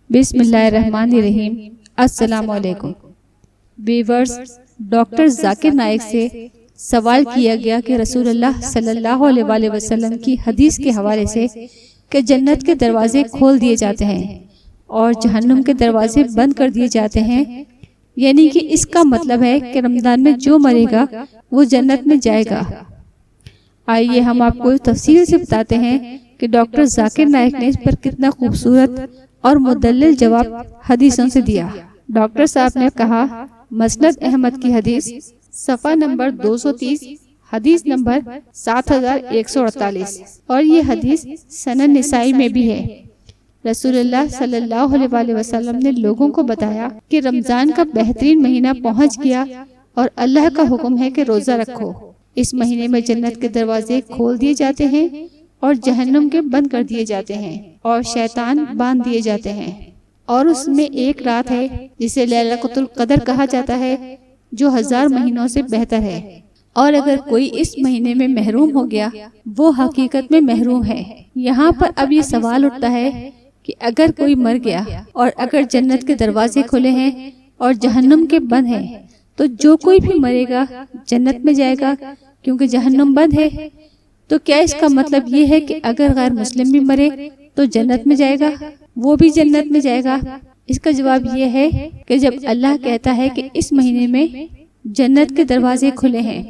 بسم اللہ الرحمن الرحیم۔ السلام علیکم ویورز، ڈاکٹر ذاکر نائک سے سوال کیا گیا کہ رسول اللہ صلی اللہ علیہ وآلہ وسلم کی حدیث کے حوالے سے کہ جنت کے دروازے کھول دیے جاتے ہیں اور جہنم کے دروازے بند کر دیے جاتے ہیں، یعنی کہ اس کا مطلب ہے کہ رمضان میں جو مرے گا وہ جنت میں جائے گا۔ آئیے ہم آپ کو تفصیل سے بتاتے ہیں کہ ڈاکٹر ذاکر نائک نے اس پر کتنا خوبصورت اور مدلل جواب حدیثوں سے دیا۔ ڈاکٹر صاحب نے کہا، مسند احمد کی حدیث صفحہ نمبر 230، حدیث نمبر 7148، اور یہ حدیث سنن نسائی میں بھی ہے۔ رسول اللہ صلی اللہ علیہ وآلہ وسلم نے لوگوں کو بتایا کہ رمضان کا بہترین مہینہ پہنچ گیا اور اللہ کا حکم ہے کہ روزہ رکھو۔ اس مہینے میں جنت کے دروازے کھول دیے جاتے ہیں اور جہنم کے بند کر دیے جاتے ہیں اور شیطان باندھ دیے جاتے ہیں، اور اس میں ایک رات ہے جسے لیلۃ القدر کہا جاتا ہے، جو 1000 مہینوں سے بہتر ہے، اور اگر کوئی اس مہینے میں محروم ہو گیا وہ حقیقت میں محروم ہے۔ یہاں پر اب یہ سوال اٹھتا ہے کہ اگر کوئی مر گیا اور اگر جنت کے دروازے کھلے ہیں اور جہنم کے بند ہیں تو جو کوئی بھی مرے گا جنت میں جائے گا کیونکہ جہنم بند ہے، تو کیا اس کا مطلب یہ ہے کہ اگر غیر مسلم بھی مرے تو جنت میں جائے گا، وہ بھی جنت میں جائے گا؟ اس کا جواب یہ ہے کہ جب اللہ کہتا ہے کہ اس مہینے میں جنت کے دروازے کھلے ہیں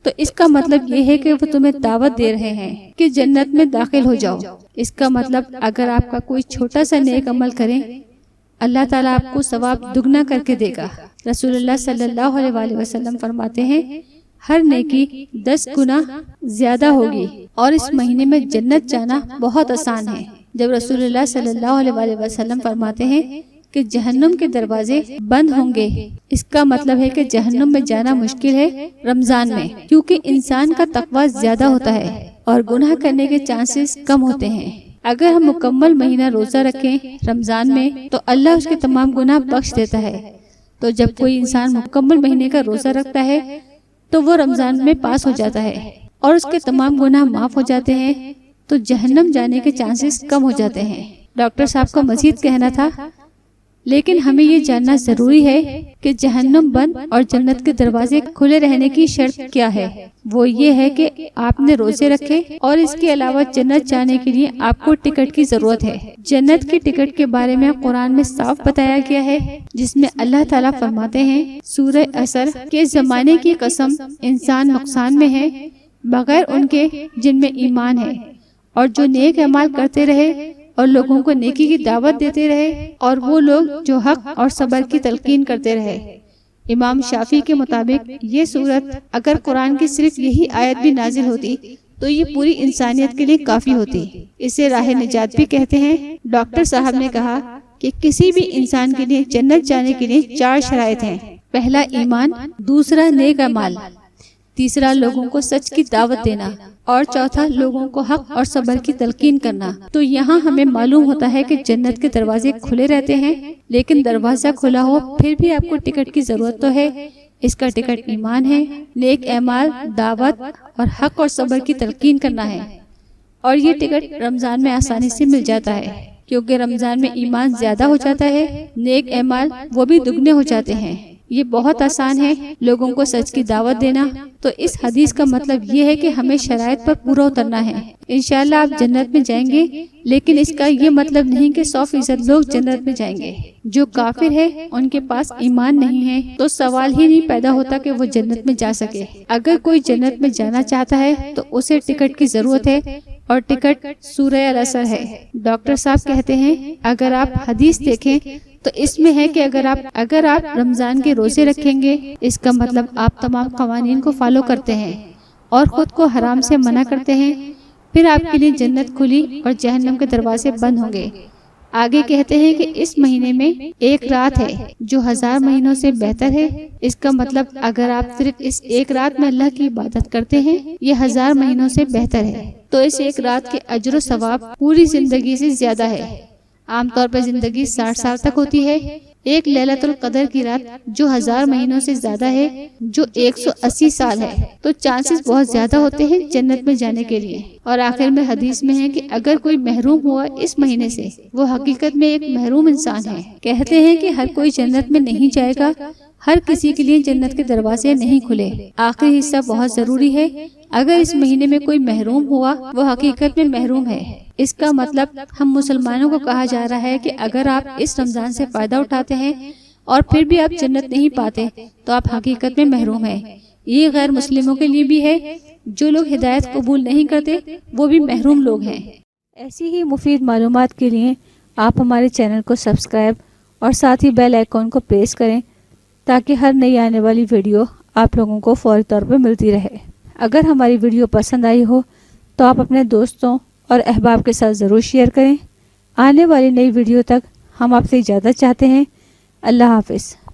تو اس کا مطلب یہ ہے کہ وہ تمہیں دعوت دے رہے ہیں کہ جنت میں داخل ہو جاؤ۔ اس کا مطلب اگر آپ کا کوئی چھوٹا سا نیک عمل کریں، اللہ تعالیٰ آپ کو ثواب دگنا کر کے دے گا۔ رسول اللہ صلی اللہ علیہ وآلہ وسلم فرماتے ہیں، ہر نیکی 10 گنا زیادہ ہوگی، اور اس مہینے میں جنت جانا بہت آسان ہے۔ جب رسول اللہ صلی اللہ علیہ وآلہ وسلم فرماتے ہیں کہ جہنم کے دروازے بند ہوں گے، اس کا مطلب ہے کہ جہنم میں جانا مشکل ہے رمضان میں، کیونکہ انسان کا تقوی زیادہ ہوتا ہے اور گناہ کرنے کے چانسز کم ہوتے ہیں۔ اگر ہم مکمل مہینہ روزہ رکھیں رمضان میں تو اللہ اس کے تمام گناہ بخش دیتا ہے۔ تو جب کوئی انسان مکمل مہینے کا روزہ رکھتا ہے تو وہ رمضان میں پاس ہو جاتا ہے اور اس کے تمام گناہ معاف ہو جاتے ہیں، تو جہنم جانے کے چانسز کم ہو جاتے ہیں۔ ڈاکٹر صاحب کا مزید کہنا تھا، لیکن ہمیں یہ جاننا ضروری ہے کہ جہنم بند اور جنت کے دروازے کھلے رہنے کی شرط کیا ہے۔ وہ یہ ہے کہ آپ نے روزے رکھے، اور اس کے علاوہ جنت جانے کے لیے آپ کو ٹکٹ کی ضرورت ہے۔ جنت کے ٹکٹ کے بارے میں قرآن میں صاف بتایا گیا ہے، جس میں اللہ تعالیٰ فرماتے ہیں، سورہ عصر کے زمانے کی قسم، انسان نقصان میں ہے بغیر ان کے جن میں ایمان ہے، اور جو نیک اعمال کرتے رہے اور لوگوں کو نیکی کی دعوت دیتے رہے، اور وہ لوگ جو حق اور صبر کی تلقین کرتے رہے۔ امام شافعی کے مطابق یہ صورت اگر قرآن کی صرف یہی آیت بھی نازل ہوتی تو یہ پوری انسانیت کے لیے کافی ہوتی۔ اسے راہ نجات بھی کہتے ہیں۔ ڈاکٹر صاحب نے کہا کہ کسی بھی انسان کے لیے جنت جانے کے لیے 4 شرائط ہیں۔ پہلا ایمان، دوسرا نیک اعمال، تیسرا لوگوں کو سچ کی دعوت دینا، اور چوتھا لوگوں کو حق اور صبر کی تلقین کرنا۔ تو یہاں ہمیں معلوم ہوتا ہے کہ جنت کے دروازے کھلے رہتے ہیں، لیکن دروازہ کھلا ہو پھر بھی آپ کو ٹکٹ کی ضرورت تو ہے۔ اس کا ٹکٹ ایمان ہے، نیک اعمال، دعوت اور حق اور صبر کی تلقین کرنا ہے، اور یہ ٹکٹ رمضان میں آسانی سے مل جاتا ہے، کیونکہ رمضان میں ایمان زیادہ ہو جاتا ہے، نیک اعمال وہ بھی دگنے ہو جاتے ہیں۔ یہ بہت آسان ہے، لوگوں کو سچ کی دعوت دینا۔ تو اس حدیث کا مطلب یہ ہے کہ ہمیں شرائط پر پورا اترنا ہے، انشاءاللہ آپ جنت میں جائیں گے، لیکن اس کا یہ مطلب نہیں کہ 100% لوگ جنت میں جائیں گے۔ جو کافر ہے، ان کے پاس ایمان نہیں ہے، تو سوال ہی نہیں پیدا ہوتا کہ وہ جنت میں جا سکے۔ اگر کوئی جنت میں جانا چاہتا ہے تو اسے ٹکٹ کی ضرورت ہے، اور ٹکٹ سورہ العصر ہے۔ ڈاکٹر صاحب کہتے ہیں، اگر آپ حدیث دیکھیں تو اس میں ہے کہ اگر آپ رمضان کے روزے رکھیں گے، اس کا مطلب آپ تمام قوانین کو فالو کرتے ہیں اور خود کو حرام سے منع کرتے ہیں، پھر آپ کے لیے جنت کھلی اور جہنم کے دروازے بند ہوں گے۔ آگے کہتے ہیں کہ اس مہینے میں ایک رات ہے جو 1000 مہینوں سے بہتر ہے۔ اس کا مطلب اگر آپ صرف اس ایک رات میں اللہ کی عبادت کرتے ہیں، یہ 1000 مہینوں سے بہتر ہے، تو اس ایک رات کے اجر و ثواب پوری زندگی سے زیادہ ہے۔ عام طور پر زندگی 60 سال تک ہوتی ہے، ایک لیلۃ القدر کی رات جو 1000 مہینوں سے زیادہ ہے، جو 180 سال ہے، تو چانسز بہت زیادہ ہوتے ہیں جنت میں جانے کے لیے۔ اور آخر میں حدیث میں ہے کہ اگر کوئی محروم ہوا اس مہینے سے وہ حقیقت میں ایک محروم انسان ہے۔ کہتے ہیں کہ ہر کوئی جنت میں نہیں جائے گا، ہر کسی کے لیے جنت کے دروازے نہیں کھلے۔ آخری حصہ بہت ضروری ہے۔ اگر اس مہینے میں کوئی محروم ہوا وہ حقیقت میں محروم ہے۔ اس کا مطلب ہم مسلمانوں کو کہا جا رہا ہے کہ اگر آپ اس رمضان سے فائدہ اٹھاتے ہیں اور پھر بھی آپ جنت نہیں پاتے تو آپ حقیقت میں محروم ہیں۔ یہ غیر مسلموں کے لیے بھی ہے، جو لوگ ہدایت قبول نہیں کرتے وہ بھی محروم لوگ ہیں۔ ایسی ہی مفید معلومات کے لیے آپ ہمارے چینل کو سبسکرائب اور ساتھ ہی بیل آئیکن کو پریس کریں تاکہ ہر نئی آنے والی ویڈیو آپ لوگوں کو فوری طور پر ملتی رہے۔ اگر ہماری ویڈیو پسند آئی ہو تو آپ اپنے دوستوں اور احباب کے ساتھ ضرور شیئر کریں۔ آنے والی نئی ویڈیو تک ہم آپ سے اجازت چاہتے ہیں۔ اللہ حافظ۔